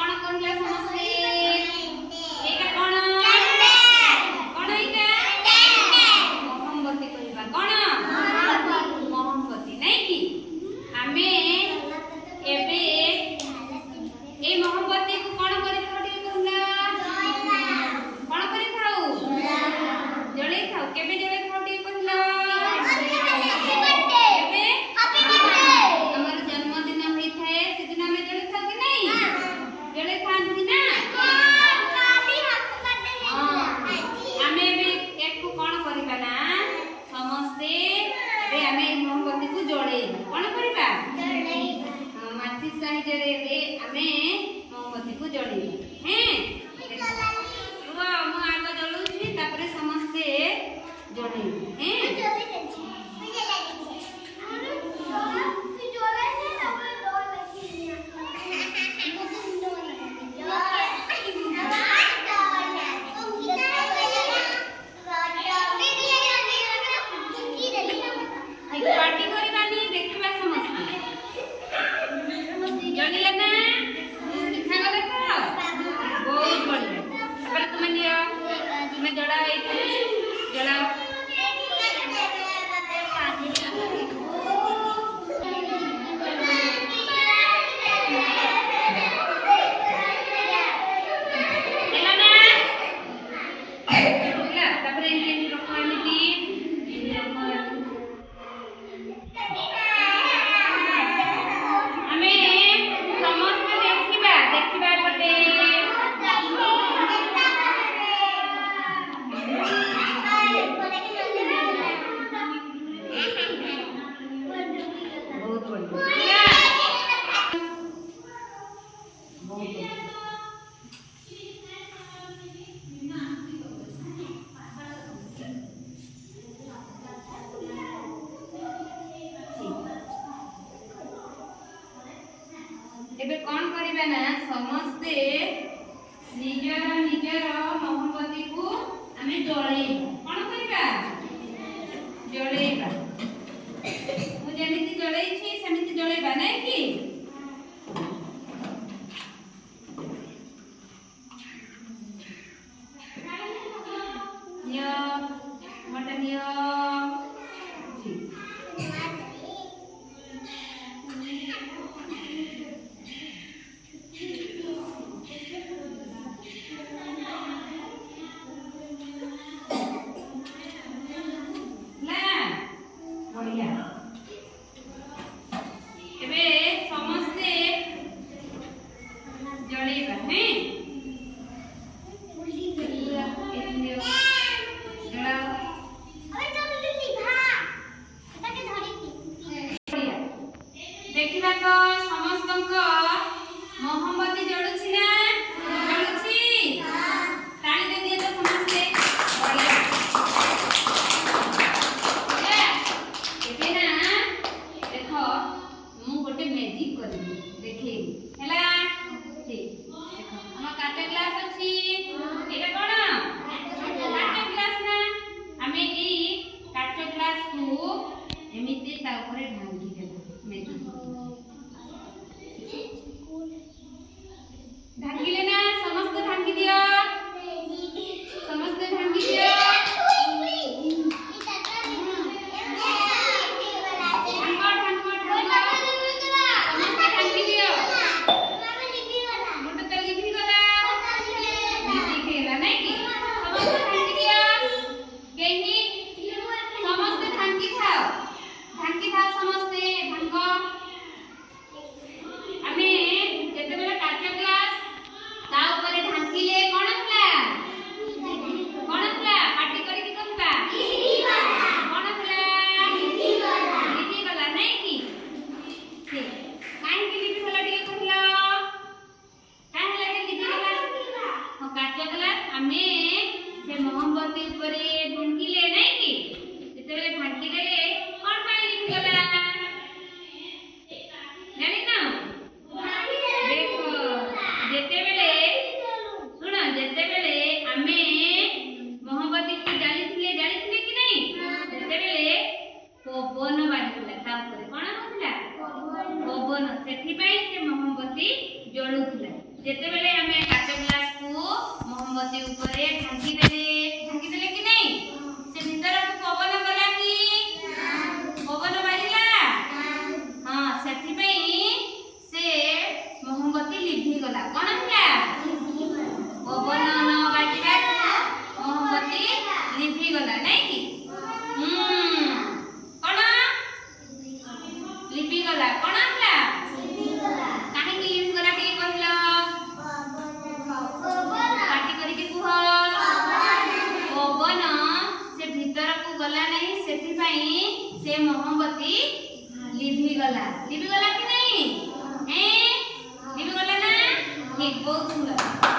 कौन कहला समस्ते एका कौन कौन एका मोमबत्ती कहबा कौन मोमबत्ती नहीं कि आमे एबे ए मोमबत्ती को कौन करि थोड़ी कहला कौन करि थाउ जळे थाउ केबे जळे थोड़ी कहला एबे हमर जन्मदिन होई थाए सेदिन हमें जळे थाउ कि नहीं जळे थांती ना आमे एबे एक को कौन करिबा ना समस्ते एबे आमे मोमबत्ती को जळे कौन करिबा माटी साइज रे रे आमे मोमबत्ती को जळे हैं रुआ मु आगो जळुछि तापरे समस्ते जळे हैं पार्टी करिबानी देखिबा समस्ते जणिले ना देखा गले तो बहुत बढ़िया अब तुम नियो तुम जड़ा जड़ा एबे कौन करिबा ना समस्ते निजर निजर मोमबत्ती को हमें जळे कौन करिबा जळेबा मु जेमिति जळै छी सेमिति जळेबा नै कि नियो मटन नियो एबे समस्ते जळेबा हैं देखिबा तो समस्त मोमबत्ती जळुछि ना जळुछि ताली दे दिए तो समस्ते बढ़िया एबे ना देखो मु गोटे मैजिक करी देखि हैला ठीक देखो हम काटे ग्लास अछि एटा कोन काटे ग्लास ना हमें ई काटे ग्लास को एमिति ता ऊपर ढांकी देबो मैजिक ढांकी लेना समस्त ढांकी दियो समस्त ढांकी दियो मोमबत्ती ऊपर ढांकी ले नहीं कि जेतेबेले ढांकी देले कोन पानी लिखि गला जानि ना देखो जेतेबेले सुन जेतेबेले हमें मोमबत्ती को जाली थिले कि नहीं जेतेबेले पवन बाजुला ता ऊपर कोन होतला पवन सेठी पई से मोमबत्ती जळुतला जेतेबेले भीतर को गला नहीं सेति पई से मोमबत्ती लिभि गला कि नहीं हैं लिभि गला ना ठीक बहुत सुंदर।